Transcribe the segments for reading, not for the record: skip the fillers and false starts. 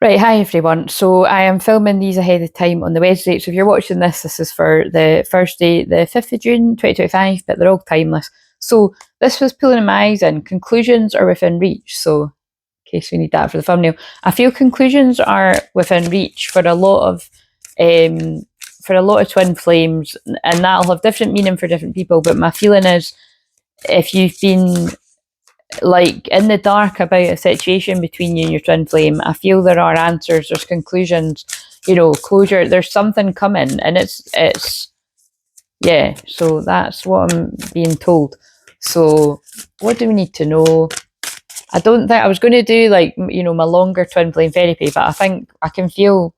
Right, hi everyone. So I am filming these ahead of time on the Wednesday. So if you're watching this is for the Thursday, the 5th of June 2025, but they're all timeless. So this was pulling my eyes in. Conclusions are within reach. So in case we need that for the thumbnail, I feel conclusions are within reach for a lot of twin flames, and that'll have different meaning for different people. But my feeling is if you've been like in the dark about a situation between you and your twin flame, I feel there are answers, there's conclusions, closure, there's something coming, and it's yeah, so that's what I'm being told. So what do we need to know? I don't think I was going to do my longer twin flame therapy, but I think I can feel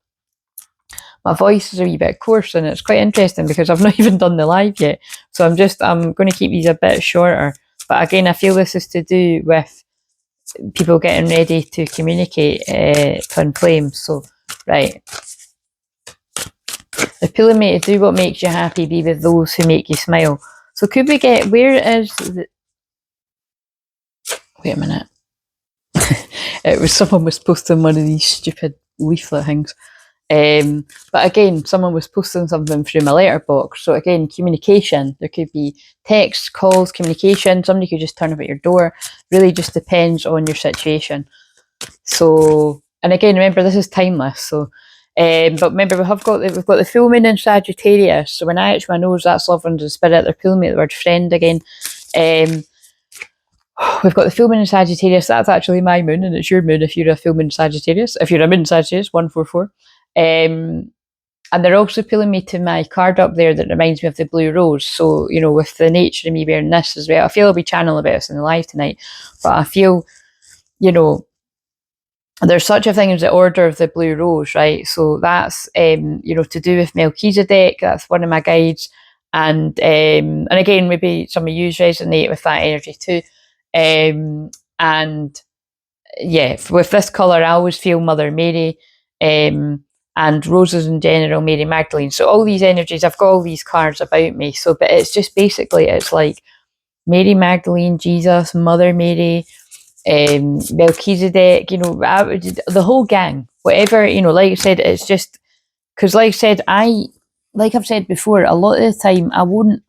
my voice is a wee bit coarse, and it's quite interesting because I've not even done the live yet. So I'm going to keep these a bit shorter. But again, I feel this is to do with people getting ready to communicate twin flames. So, right. The pulling me to do what makes you happy, be with those who make you smile. So could we get, where is the... Wait a minute. It was someone was posting one of these stupid leaflet things. But again, someone was posting something through my letterbox. So again, communication. There could be text, calls, communication. Somebody could just turn up at your door. Really just depends on your situation. So, and again, remember this is timeless. So, but remember we've got the full moon in Sagittarius. So when I itch my nose, that's loved ones and spirit. They're pulling me the word friend again. We've got the full moon in Sagittarius. That's actually my moon, and it's your moon if you're a full moon Sagittarius. If you're a moon Sagittarius, 144. And they're also pulling me to my card up there that reminds me of the blue rose. So, with the nature of me wearing this as well, I feel I'll be channeling about this in the live tonight, but I feel, there's such a thing as the order of the blue rose, right? So that's, to do with Melchizedek. That's one of my guides. And again, maybe some of you resonate with that energy too. And yeah, with this colour, I always feel Mother Mary, and roses in general, Mary Magdalene. So all these energies, I've got all these cards about me. So, but it's just basically, it's like Mary Magdalene, Jesus, Mother Mary, Melchizedek, the whole gang, whatever, like I said, it's just, because like I said, like I've said before, a lot of the time, I won't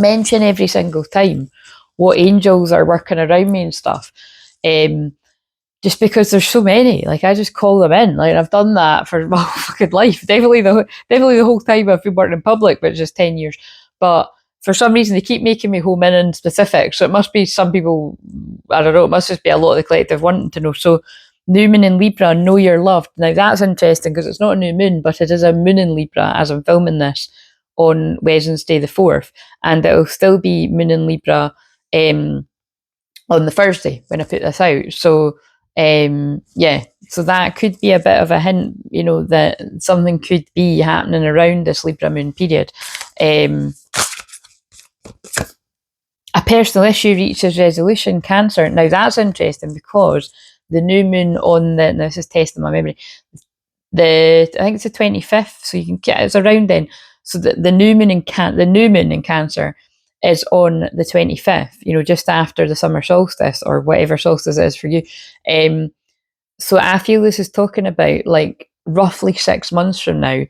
mention every single time what angels are working around me and stuff. Just because there's so many, like I just call them in. Like I've done that for my fucking life. Definitely the whole time I've been working in public, but just 10 years. But for some reason they keep making me home in specific. So it must be some people, I don't know, it must just be a lot of the collective wanting to know. So new moon in Libra, know you're loved. Now that's interesting because it's not a new moon, but it is a moon in Libra as I'm filming this on Wednesday the 4th. And it'll still be moon in Libra on the Thursday when I put this out. So yeah, so that could be a bit of a hint, that something could be happening around this Libra moon period. A personal issue reaches resolution, Cancer. Now that's interesting because the new moon on this is testing my memory. I think it's the 25th, so you can get it's around then. So the new moon in Cancer is on the 25th, just after the summer solstice or whatever solstice it is for you. So I feel this is talking about like roughly 6 months from now,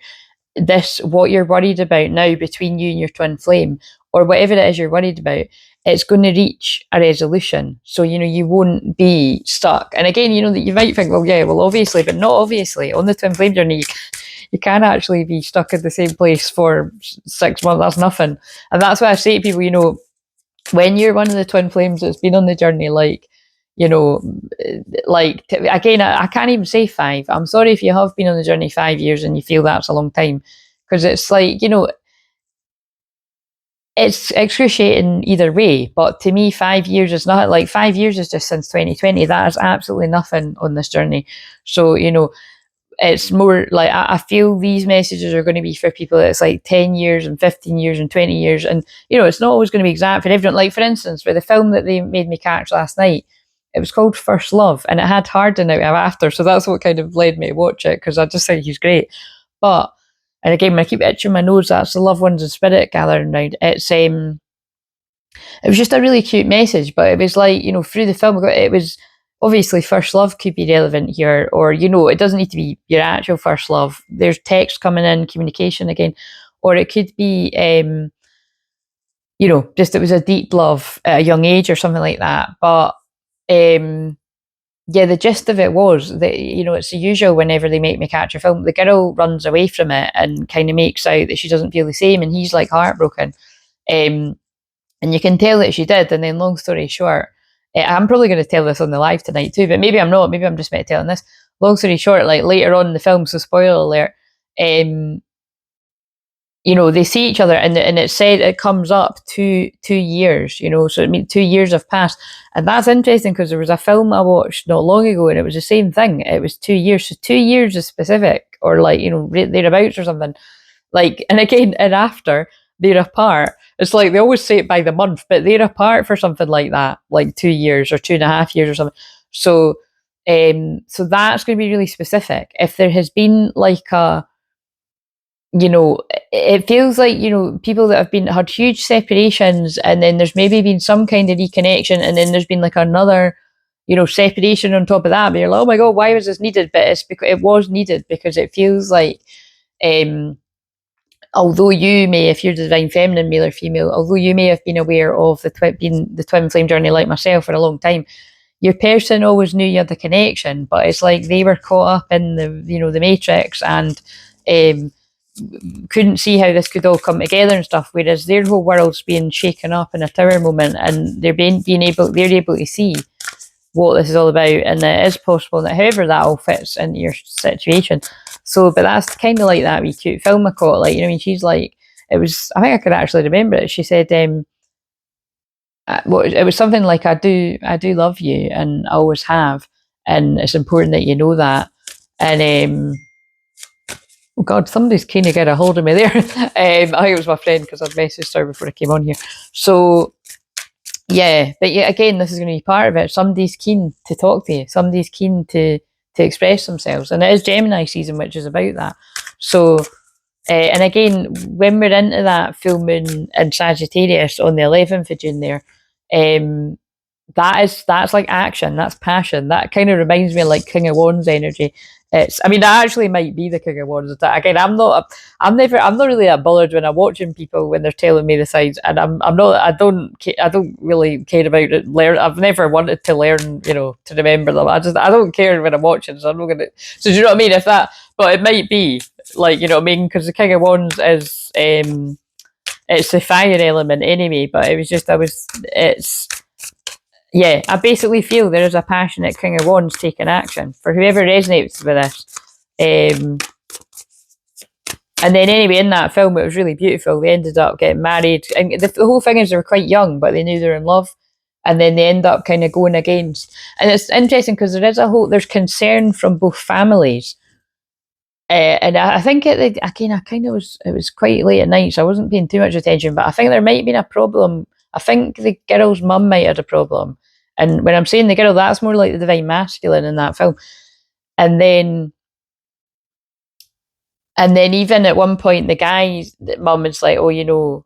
what you're worried about now between you and your twin flame, or whatever it is you're worried about, it's going to reach a resolution. So, you won't be stuck. And again, that you might think, well, obviously, but not obviously. On the twin flame journey, you can actually be stuck in the same place for 6 months. That's nothing. And that's why I say to people, when you're one of the twin flames that's been on the journey, again, I can't even say 5. I'm sorry if you have been on the journey 5 years and you feel that's a long time, because it's like, it's excruciating either way. But to me, 5 years is not, like 5 years is just since 2020. That is absolutely nothing on this journey. So, it's more like I feel these messages are going to be for people that's like 10 years and 15 years and 20 years. And, it's not always going to be exact for everyone. Like, for instance, for the film that they made me catch last night, it was called First Love, and it had Harden out after. So that's what kind of led me to watch it, because I just think he's great. But, and again, when I keep itching my nose, that's the loved ones and spirit gathering around. It was just a really cute message, but it was like, through the film, it was obviously first love could be relevant here, or, you know, it doesn't need to be your actual first love. There's text coming in, communication again, or it could be, you know, just it was a deep love at a young age or something like that. But yeah, the gist of it was that, you know, it's the usual whenever they make me catch a film, the girl runs away from it and kind of makes out that she doesn't feel the same, and he's like heartbroken. And you can tell that she did. And then, long story short, I'm probably going to tell this on the live tonight too, but maybe I'm not. Maybe I'm just about telling this. Long story short, like later on in the film, so spoiler alert, you know, they see each other, and it said it comes up 2 years, you know, so it means 2 years have passed. And that's interesting because there was a film I watched not long ago and it was the same thing. It was 2 years. So 2 years is specific, or like, you know, thereabouts or something. Like, and again, and after they're apart, it's like they always say it by the month, but they're apart for something like that, like 2 years or 2.5 years or something. So that's going to be really specific. If there has been like a, you know, it feels like, you know, people that have had huge separations, and then there's maybe been some kind of reconnection, and then there's been like another, you know, separation on top of that. But you're like, oh my god, why was this needed? But it's because it was needed, because it feels like, although you may, if you're the divine feminine, male or female, although you may have been aware of been the twin flame journey like myself for a long time, your person always knew you had the connection, but it's like they were caught up in the, you know, the matrix, and couldn't see how this could all come together and stuff. Whereas their whole world's being shaken up in a tower moment, and they're able to see what this is all about, and that it is possible that however that all fits into your situation. So, but that's kind of like that wee cute film I caught. Like, you know, I mean, she's like, it was, I think I could actually remember it. She said, well, it was something like, I do love you, and I always have, and it's important that you know that. And oh God, somebody's keen to get a hold of me there. I think it was my friend, because I'd messaged her before I came on here. So yeah, but yeah, again, this is going to be part of it. Somebody's keen to talk to you. Somebody's keen to express themselves, and it is Gemini season, which is about that. So, and again, when we're into that full moon in Sagittarius on the 11th of June, there, that's like action, that's passion. That kind of reminds me of like King of Wands energy. I mean, that actually might be the King of Wands. Again, I'm not really that bothered when I'm watching people when they're telling me the signs, and I don't really care about it. I've never wanted to learn, you know, to remember them. I don't care when I'm watching, so I'm not gonna. So do you know what I mean? But it might be like, you know what I mean, because the King of Wands is it's the fire element anyway. But yeah, I basically feel there is a passionate King of Wands taking action for whoever resonates with this. And then anyway, in that film, it was really beautiful. They ended up getting married. And the whole thing is they were quite young, but they knew they were in love. And then they end up kind of going against. And it's interesting because there's concern from both families. And I think it was quite late at night, so I wasn't paying too much attention, but I think there might have been a problem. I think the girl's mum might have had a problem. And when I'm saying the girl, that's more like the divine masculine in that film. And then even at one point, the guy's mum is like, oh, you know,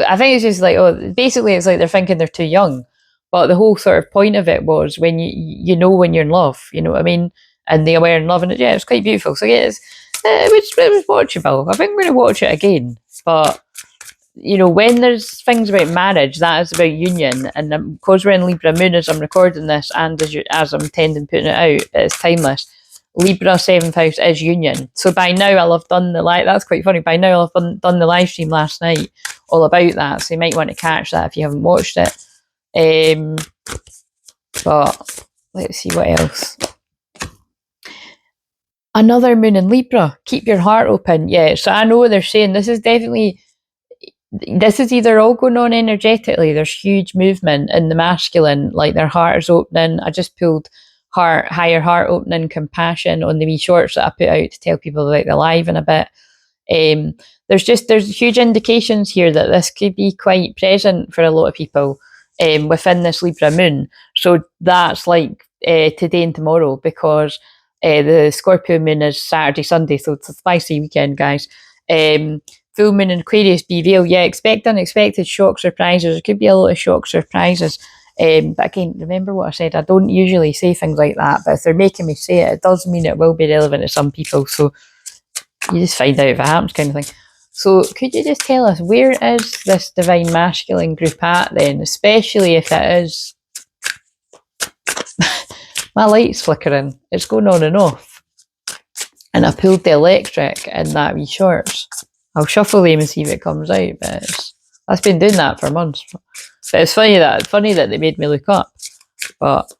I think it's just like, oh, basically it's like they're thinking they're too young. But the whole sort of point of it was when you know when you're in love, you know what I mean? And they were in love, and yeah, it's quite beautiful. So yeah, it was watchable. I think I'm going to watch it again. But you know, when there's things about marriage, that is about union. And because we're in Libra Moon as I'm recording this, and as I'm intending putting it out, it's timeless. Libra 7th house is union. So by now I'll have done that's quite funny. By now I'll have done the live stream last night all about that. So you might want to catch that if you haven't watched it. But let's see what else. Another moon in Libra. Keep your heart open. Yeah, so I know they're saying this is either all going on energetically. There's huge movement in the masculine, like their heart is opening. I just pulled higher heart opening, compassion on the wee shorts that I put out to tell people about the live in a bit. There's huge indications here that this could be quite present for a lot of people within this Libra moon. So that's like today and tomorrow, because the Scorpio moon is Saturday, Sunday, so it's a spicy weekend, guys. Full moon in Aquarius, be real. Yeah, expect unexpected shock surprises. There could be a lot of shock surprises But again, remember what I said, I don't usually say things like that, but if they're making me say it, it does mean it will be relevant to some people, so you just find out if it happens, kind of thing. So could you just tell us, where is this divine masculine group at then, especially if it is... My light's flickering, it's going on and off, and I pulled the electric in that wee shorts. I'll shuffle them and see if it comes out, but I've been doing that for months. But it's funny that they made me look up. But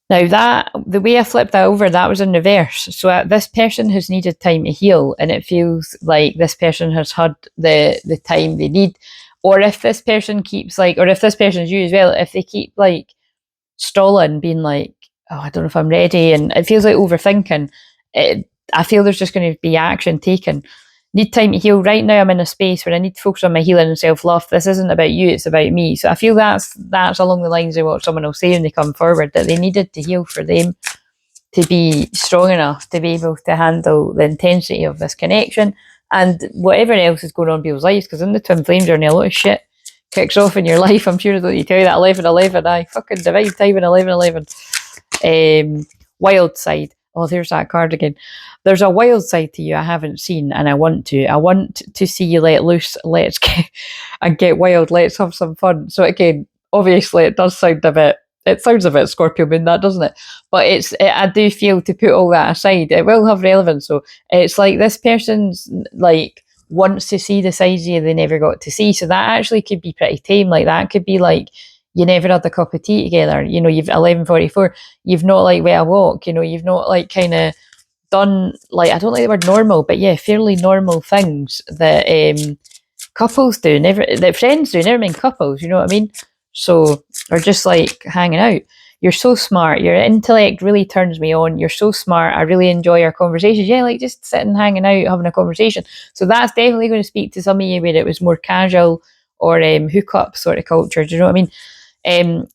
now that, the way I flipped that over, that was in reverse. So this person has needed time to heal, and it feels like this person has had the time they need. Or if this person keeps like, or if this person's you as well, if they keep like stalling, being like, oh, I don't know if I'm ready, and it feels like overthinking, I feel there's just going to be action taken. Need time to heal. Right now I'm in a space where I need to focus on my healing and self-love. This isn't about you, it's about me. So I feel that's along the lines of what someone will say when they come forward, that they needed to heal for them to be strong enough to be able to handle the intensity of this connection and whatever else is going on in people's lives. Because in the twin flame journey, a lot of shit kicks off in your life. I'm sure that you tell you that 11-11, aye, fucking divine timing, 11-11. Wild side. Oh, there's that card again. There's a wild side to you I haven't seen, and I want to. I want to see you let loose. Let's get wild. Let's have some fun. So again, obviously, it does sound a bit. It sounds a bit Scorpio moon, that, doesn't it? But I do feel, to put all that aside, it will have relevance. So it's like this person's like wants to see the sides of you they never got to see. So that actually could be pretty tame. Like that could be like, you never had a cup of tea together. You know, you've 11:44. You've not like went a walk. You know, you've not like kind of done like, I don't like the word normal, but yeah, fairly normal things that couples do, that friends do, never mind couples. You know what I mean? So, or just like hanging out. You're so smart. Your intellect really turns me on. You're so smart. I really enjoy our conversations. Yeah, like just sitting, hanging out, having a conversation. So that's definitely going to speak to some of you where it was more casual or hookup sort of culture. Do you know what I mean?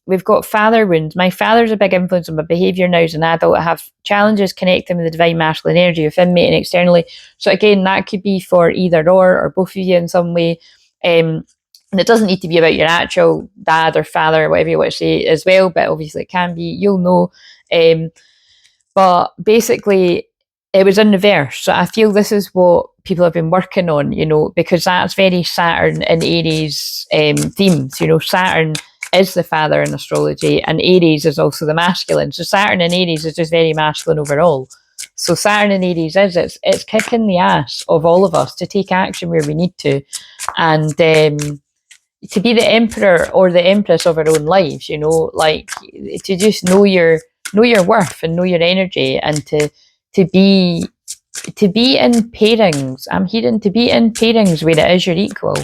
We've got father wounds. My father's a big influence on my behaviour now as an adult. I have challenges connecting with the divine masculine energy within me and externally. So again, that could be for either or both of you in some way. And it doesn't need to be about your actual dad or father or whatever you want to say as well, but obviously it can be, you'll know. But basically, it was in reverse. So I feel this is what people have been working on, you know, because that's very Saturn and Aries themes. You know, Saturn is the father in astrology, and Aries is also the masculine. So Saturn and Aries is just very masculine overall. So Saturn and Aries it's kicking the ass of all of us to take action where we need to, and to be the emperor or the empress of our own lives, you know, like to just know your worth and know your energy, and to be in pairings. I'm hearing to be in pairings where it is your equal.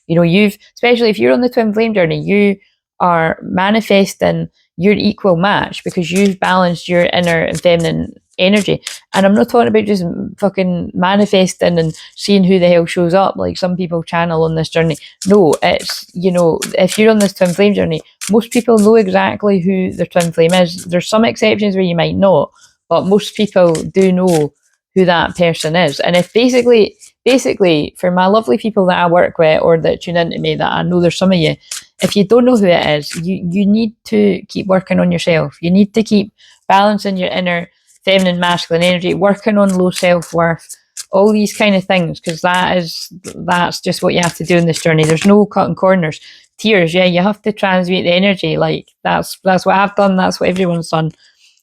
You know, especially if you're on the twin flame journey, you are manifesting your equal match because you've balanced your inner and feminine energy. And I'm not talking about just fucking manifesting and seeing who the hell shows up like some people channel on this journey. No, it's, you know, if you're on this twin flame journey, most people know exactly who their twin flame is. There's some exceptions where you might not, but most people do know who that person is. And if basically for my lovely people that I work with or that tune into me, that I know there's some of you, if you don't know who it is, you need to keep working on yourself. You need to keep balancing your inner feminine masculine energy, working on low self-worth, all these kind of things, because that's just what you have to do in this journey. There's no cutting corners. Tears, yeah, you have to transmute the energy. Like that's what I've done, that's what everyone's done,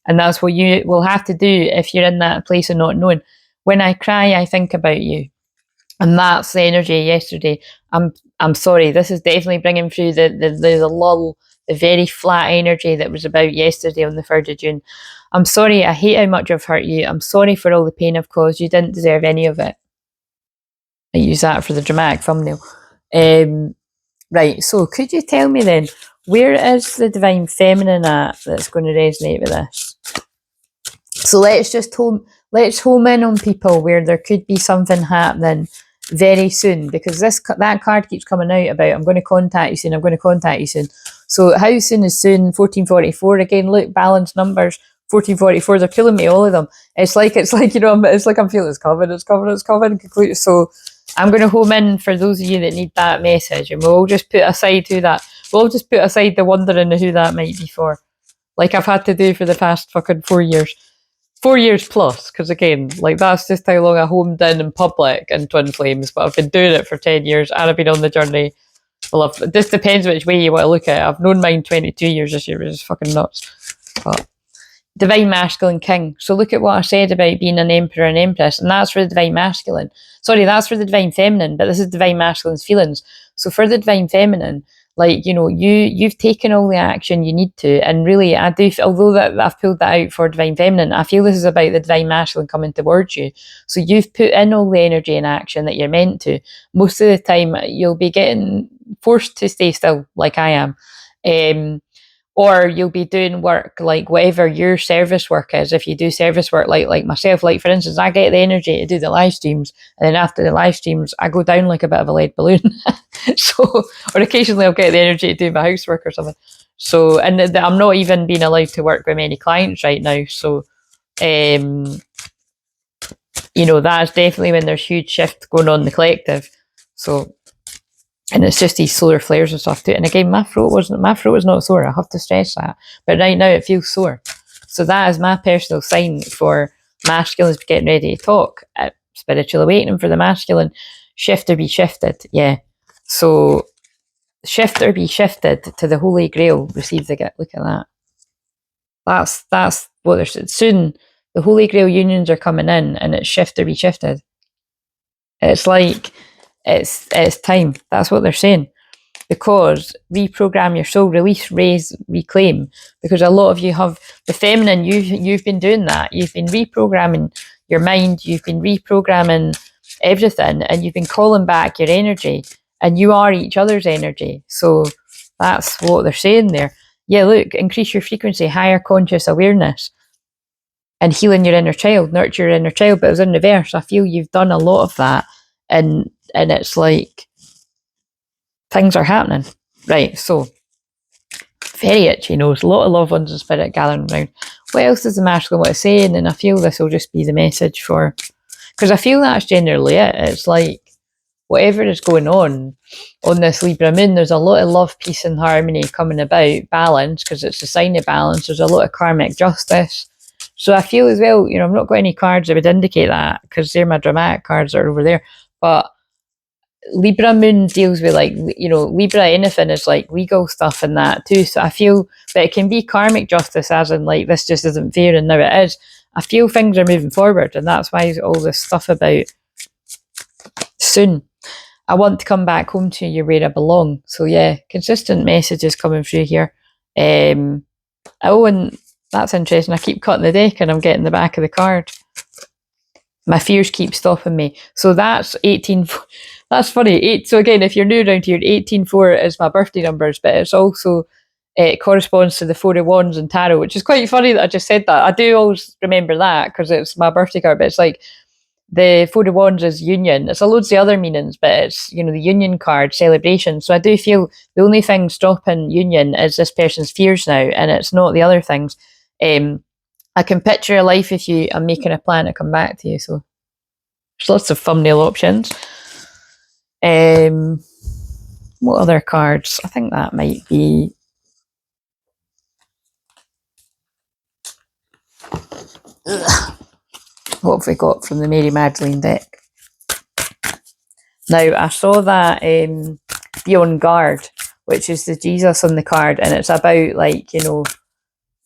and that's what you will have to do if you're in that place of not knowing. When I cry, I think about you. And that's the energy yesterday. I'm sorry, this is definitely bringing through the lull, the very flat energy that was about yesterday on the 3rd of June. I'm sorry, I hate how much I've hurt you. I'm sorry for all the pain I've caused. You didn't deserve any of it. I use that for the dramatic thumbnail. Right, so could you tell me then, where is the divine feminine at that's going to resonate with this? So let's home in on people where there could be something happening very soon, because that card keeps coming out about I'm going to contact you soon, I'm going to contact you soon. So how soon is soon? 1444 again. Look, balanced numbers. 1444. They're pulling me all of them. It's like you know. It's like I'm feeling it's coming. Complete. So I'm going to home in for those of you that need that message, and we'll just put aside who that. We'll just put aside the wondering who that might be for, like I've had to do for the past fucking 4 years. 4 years plus, because again, like that's just how long I homed in public in Twin Flames, but I've been doing it for 10 years and I've been on the journey. Well, this depends which way you want to look at it. I've known mine 22 years this year, which is fucking nuts. But Divine Masculine King. So look at what I said about being an Emperor and Empress, and that's for the Divine Masculine. Sorry, that's for the Divine Feminine, but this is Divine Masculine's feelings. So for the Divine Feminine, like, you know, you've taken all the action you need to, and really, I do, although that I've pulled that out for Divine Feminine, I feel this is about the Divine Masculine coming towards you. So you've put in all the energy and action that you're meant to. Most of the time, you'll be getting forced to stay still, like I am. Or you'll be doing work, like whatever your service work is. If you do service work like myself, like for instance, I get the energy to do the live streams, and then after the live streams, I go down like a bit of a lead balloon. So, or occasionally I'll get the energy to do my housework or something. So, and I'm not even being allowed to work with many clients right now. So, you know, that's definitely when there's huge shift going on in the collective. So, and it's just these solar flares and stuff too. And again, my throat was not sore. I have to stress that. But right now it feels sore. So that is my personal sign for masculines getting ready to talk. Spiritual awakening for the masculine. Shift or be shifted. Yeah. So shift or be shifted to the Holy Grail. Receive the gift. Look at that. That's what they're saying. Soon the Holy Grail unions are coming in, and it's shift or be shifted. It's like it's time. That's what they're saying. Because reprogram your soul, release, raise, reclaim. Because a lot of you have the feminine. You've been doing that. You've been reprogramming your mind. You've been reprogramming everything, and you've been calling back your energy. And you are each other's energy. So that's what they're saying there. Yeah, look, increase your frequency, higher conscious awareness, and healing your inner child, nurture your inner child. But it was in reverse. I feel you've done a lot of that, and it's like things are happening. Right, so very itchy nose, a lot of loved ones and spirit gathering around. What else does the masculine want to say? And I feel this will just be the message for, because I feel that's generally it. It's like whatever is going on this Libra moon, there's a lot of love, peace and harmony coming about, balance, because it's a sign of balance. There's a lot of karmic justice. So I feel as well, you know, I've not got any cards that would indicate that, because they're my dramatic cards that are over there. But Libra moon deals with, like, you know, Libra anything is like legal stuff and that too. So I feel that it can be karmic justice, as in like this just isn't fair and now it is. I feel things are moving forward, and that's why all this stuff about soon. I want to come back home to you where I belong. So yeah, consistent messages coming through here. Oh, and that's interesting. I keep cutting the deck and I'm getting the back of the card. My fears keep stopping me. So that's 18. That's funny. So again, if you're new around here, 184 is my birthday numbers, but it's also, it corresponds to the 4 of Wands and Tarot, which is quite funny that I just said that. I do always remember that because it's my birthday card, but it's like the 4 of Wands is union. It's a loads of other meanings, but it's, you know, the union card, celebration. So I do feel the only thing stopping union is this person's fears now, and it's not the other things. I can picture a life with you. I'm making a plan to come back to you. So there's lots of thumbnail options. What other cards? I think that might be. What have we got from the Mary Magdalene deck? Now, I saw that Be on Guard, which is the Jesus on the card, and it's about, like, you know,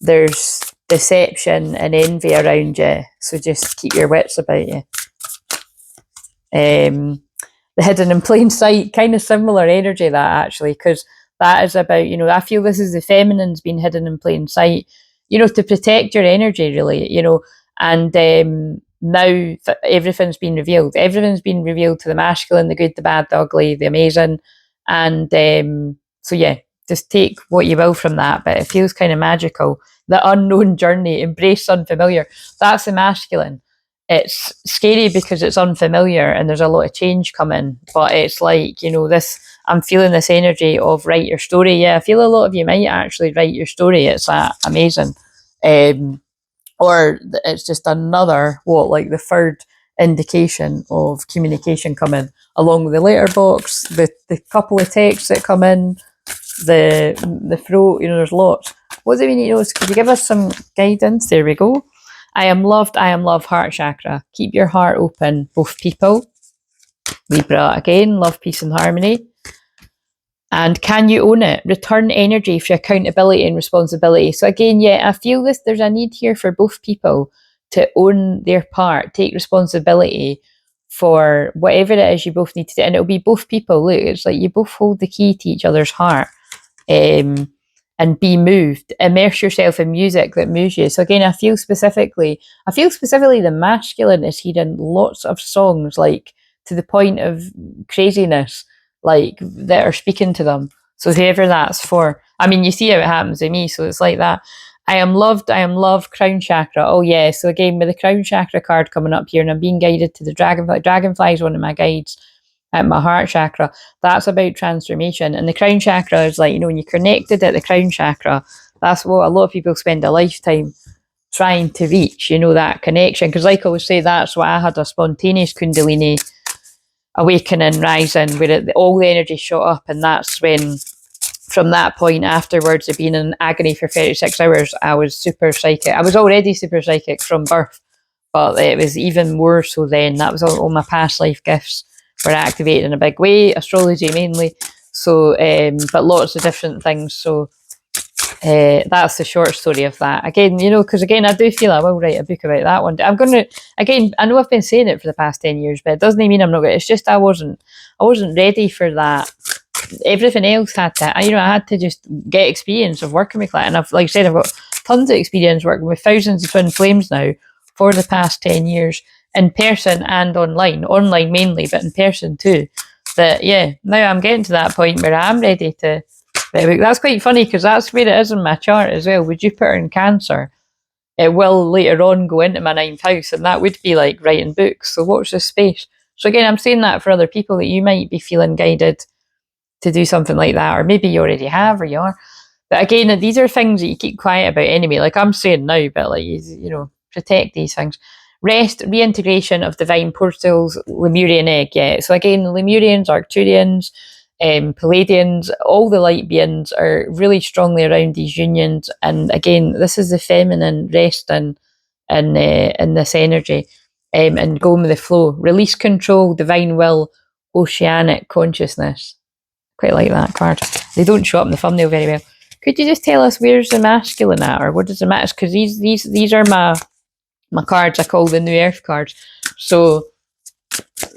there's deception and envy around you, so just keep your wits about you. The hidden in plain sight, kind of similar energy, that actually, because that is about, you know, I feel this is the feminine's being hidden in plain sight, you know, to protect your energy, really, you know. And now everything's been revealed. Everything's been revealed to the masculine, the good, the bad, the ugly, the amazing. And so yeah, just take what you will from that, but it feels kind of magical. The unknown journey, embrace unfamiliar. That's the masculine. It's scary because it's unfamiliar and there's a lot of change coming, but it's like, you know, this, I'm feeling this energy of write your story. Yeah, I feel a lot of you might actually write your story. It's amazing. Or it's just another, like the third indication of communication coming, along with the letterbox, the couple of texts that come in, the throat, there's lots. What do we need to know? Could you give us some guidance? There we go. I am loved, heart chakra. Keep your heart open, both people. Libra again, love, peace and harmony. And can you own it? Return energy for accountability and responsibility. So again, yeah, I feel there's a need here for both people to own their part, take responsibility for whatever it is you both need to do. And it'll be both people. Look, it's like you both hold the key to each other's heart. And be moved. Immerse yourself in music that moves you. So again, I feel specifically the masculine is hearing lots of songs, like to the point of craziness, like that are speaking to them. So whoever that's for, I mean, you see how it happens to me. So it's like that. I am loved, crown chakra. Oh yeah. So again, with the crown chakra card coming up here, and I'm being guided to the dragonfly. Dragonfly is one of my guides at my heart chakra. That's about transformation. And the crown chakra is like, when you're connected at the crown chakra, that's what a lot of people spend a lifetime trying to reach, that connection. Because like I always say, that's why I had a spontaneous Kundalini awakening, rising, where all the energy shot up. And that's when, from that point afterwards of being in agony for 36 hours, I was super psychic. I was already super psychic from birth, but it was even more so then. That was all my past life gifts were activated in a big way, astrology mainly. So, but lots of different things. So that's the short story of that. Again, because again, I do feel I will write a book about that one. I'm going to, again, I know I've been saying it for the past 10 years, but it doesn't mean I'm not going to. It's just I wasn't ready for that. Everything else had to, I had to just get experience of working with clients. And like I said, I've got tons of experience working with thousands of twin flames now for the past 10 years. In person and online mainly, but in person too. That now I'm getting to that point where I'm ready to. That's quite funny because that's where it is in my chart as well. With Jupiter in Cancer, it will later on go into my 9th house, and that would be like writing books. So watch this space. So again, I'm saying that for other people that you might be feeling guided to do something like that, or maybe you already have, or you are. But again, these are things that you keep quiet about anyway. Like I'm saying now, but like protect these things. Rest, reintegration of divine portals, Lemurian egg, yeah. So again, Lemurians, Arcturians, Pleiadians, all the light beings are really strongly around these unions. And again, this is the feminine resting in this energy, and going with the flow. Release control, divine will, oceanic consciousness. Quite like that card. They don't show up in the thumbnail very well. Could you just tell us where's the masculine at, or what does it matter? Because these are my cards I call the New Earth cards. So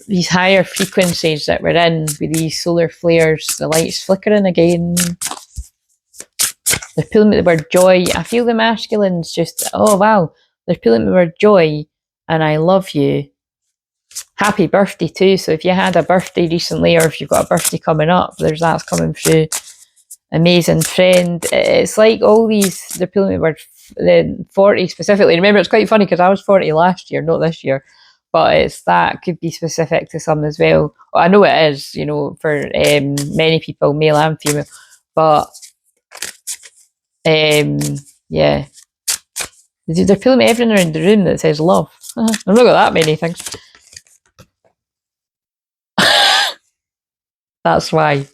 these higher frequencies that we're in with these solar flares, the lights flickering again. They're pulling me the word joy. I feel the masculine's just, oh wow, they're pulling me the word joy, and I love you. Happy birthday too. So if you had a birthday recently, or if you've got a birthday coming up, that's coming through. Amazing friend. It's like all these, they're pulling me the word the 40 specifically. Remember, it's quite funny because I was 40 last year, not this year, but it's that could be specific to some as well. I know it is, for many people, male and female, but yeah, they're pulling me everything around the room that says love. I've not got that many things. That's why.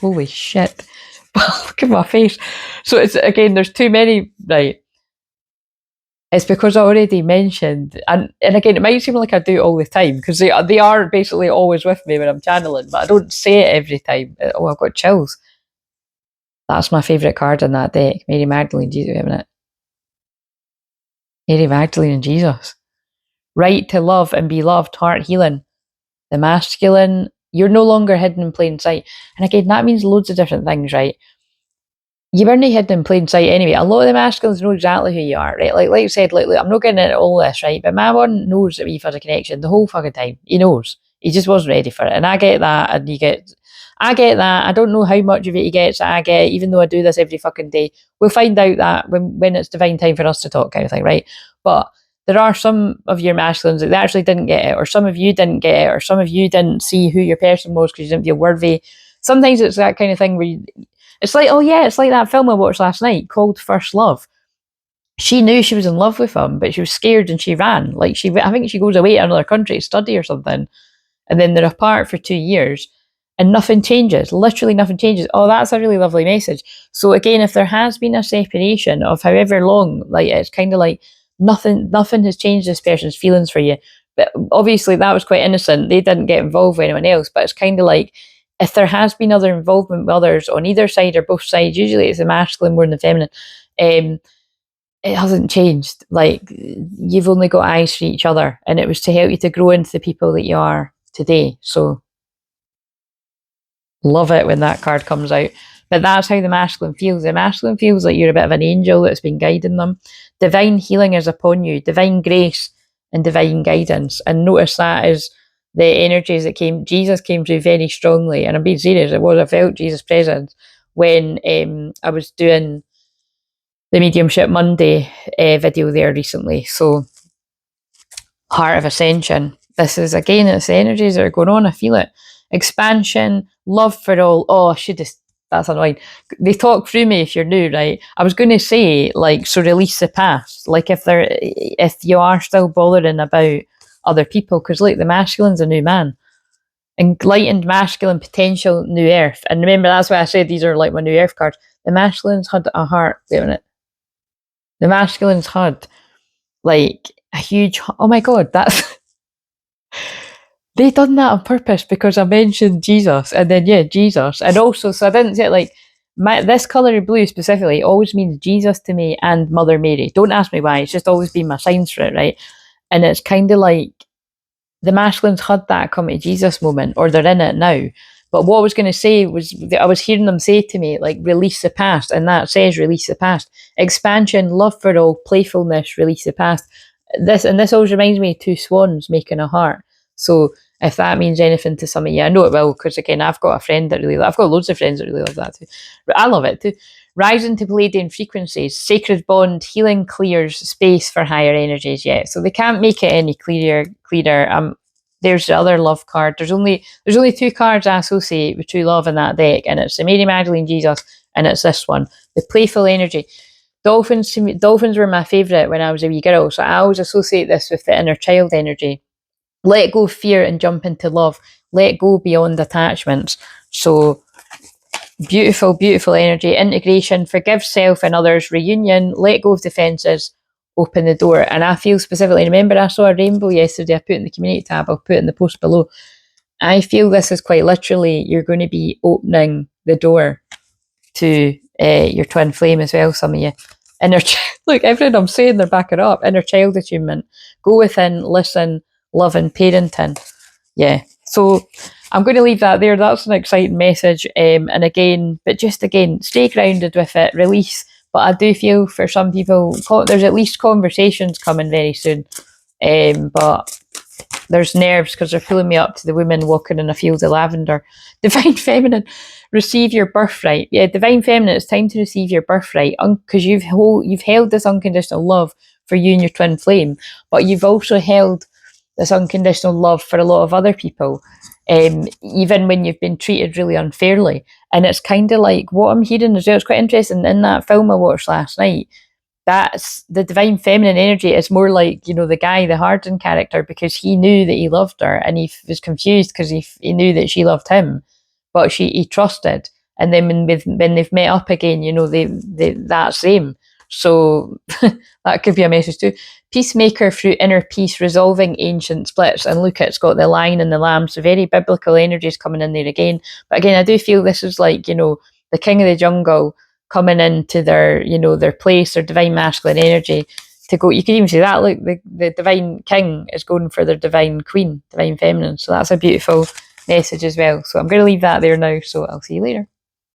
Holy shit. Look at my face. So it's, again, there's too many, right? It's because I already mentioned, and again, it might seem like I do it all the time, because they are basically always with me when I'm channeling, but I don't say it every time. Oh, I've got chills. That's my favourite card in that deck. Mary Magdalene, Jesus, wait a minute. Mary Magdalene and Jesus. Right to love and be loved, heart healing. The masculine, you're no longer hidden in plain sight. And again, that means loads of different things, right? You weren't hidden in plain sight anyway. A lot of the masculines know exactly who you are, right? Like I said, I'm not getting into all this, right? But my one knows that we've had a connection the whole fucking time. He knows. He just wasn't ready for it. And I get that, and I get that. I don't know how much of it he gets. I get, even though I do this every fucking day. We'll find out that when it's divine time for us to talk, kind of thing, right? But there are some of your masculines that they actually didn't get it, or some of you didn't get it, or some of you didn't see who your person was because you didn't feel worthy. Sometimes it's that kind of thing where it's like, oh yeah, it's like that film I watched last night called First Love. she knew she was in love with him, but she was scared and she ran. Like I think she goes away to another country to study or something, and then they're apart for 2 years, and nothing changes. Literally nothing changes. Oh, that's a really lovely message. So again, if there has been a separation of however long, like it's kind of like nothing has changed this person's feelings for you. But obviously that was quite innocent. They didn't get involved with anyone else. But it's kind of like if there has been other involvement with others on either side or both sides, usually it's the masculine more than the feminine. It hasn't changed. Like you've only got eyes for each other, and it was to help you to grow into the people that you are today. So love it when that card comes out. But that's how the masculine feels. The masculine feels like you're a bit of an angel that's been guiding them. Divine healing is upon you, divine grace and divine guidance. And notice that is the energies that came. Jesus came through very strongly, and I'm being serious. It was, I felt Jesus' presence when I was doing the Mediumship Monday video there recently. So, Heart of Ascension. This is, again, it's the energies that are going on. I feel it. Expansion, love for all. Oh, I should have, that's annoying. They talk through me if you're new, right? I was going to say, like, so release the past. Like, if you are still bothering about other people, because, like, the masculine's a new man. Enlightened masculine potential, new earth. And remember, that's why I said these are like my new earth cards. The masculine's had a heart. Wait a minute. The masculine's had like a huge, oh my God, that's, they done that on purpose because I mentioned Jesus and then, yeah, Jesus. And also, so I didn't say like, this colour of blue specifically always means Jesus to me and Mother Mary. Don't ask me why, it's just always been my signs for it, right? And it's kind of like, the masculines had that come to Jesus moment, or they're in it now. But what I was going to say was that I was hearing them say to me, like, release the past. And that says release the past. Expansion, love for all, playfulness, release the past. This always reminds me of two swans making a heart. So if that means anything to some of you, I know it will, because again, I've got a friend that really, I've got loads of friends that really love that too. But I love it too. Rising to Pleiadian frequencies, sacred bond, healing clears space for higher energies. Yeah, so they can't make it any clearer. There's the other love card. There's only two cards I associate with true love in that deck, and it's the Mary Magdalene Jesus, and it's this one, the playful energy. Dolphins to me, dolphins were my favourite when I was a wee girl, so I always associate this with the inner child energy. Let go of fear and jump into love. Let go beyond attachments. So beautiful, beautiful energy. Integration, forgive self and others, reunion, let go of defences, open the door. And I feel specifically, remember I saw a rainbow yesterday, I put it in the community tab, I'll put it in the post below. I feel this is quite literally, you're going to be opening the door to your twin flame as well, some of you. Look, everything I'm saying, they're backing up. Inner child attunement. Go within, listen, love and parenting. Yeah. So I'm going to leave that there. That's an exciting message. And again, stay grounded with it, release. But I do feel for some people, there's at least conversations coming very soon. But there's nerves because they're pulling me up to the women walking in a field of lavender. Divine Feminine, receive your birthright. Yeah, Divine Feminine, it's time to receive your birthright because you've held this unconditional love for you and your twin flame, but you've also held this unconditional love for a lot of other people, even when you've been treated really unfairly. And it's kind of like what I'm hearing as well. It's quite interesting in that film I watched last night. That's the Divine Feminine energy is more like, the guy, the Harden character, because he knew that he loved her and he was confused because he knew that she loved him, but he trusted. And then when they've met up again, that's same. So that could be a message too. Peacemaker through inner peace, resolving ancient splits. And look, it's got the lion and the lamb, so very biblical energies coming in there again. But again, I do feel this is like, the king of the jungle coming into their place, their divine masculine energy to go. You could even say that, look, the divine king is going for their divine queen, divine feminine. So that's a beautiful message as well. So I'm going to leave that there now. So I'll see you later.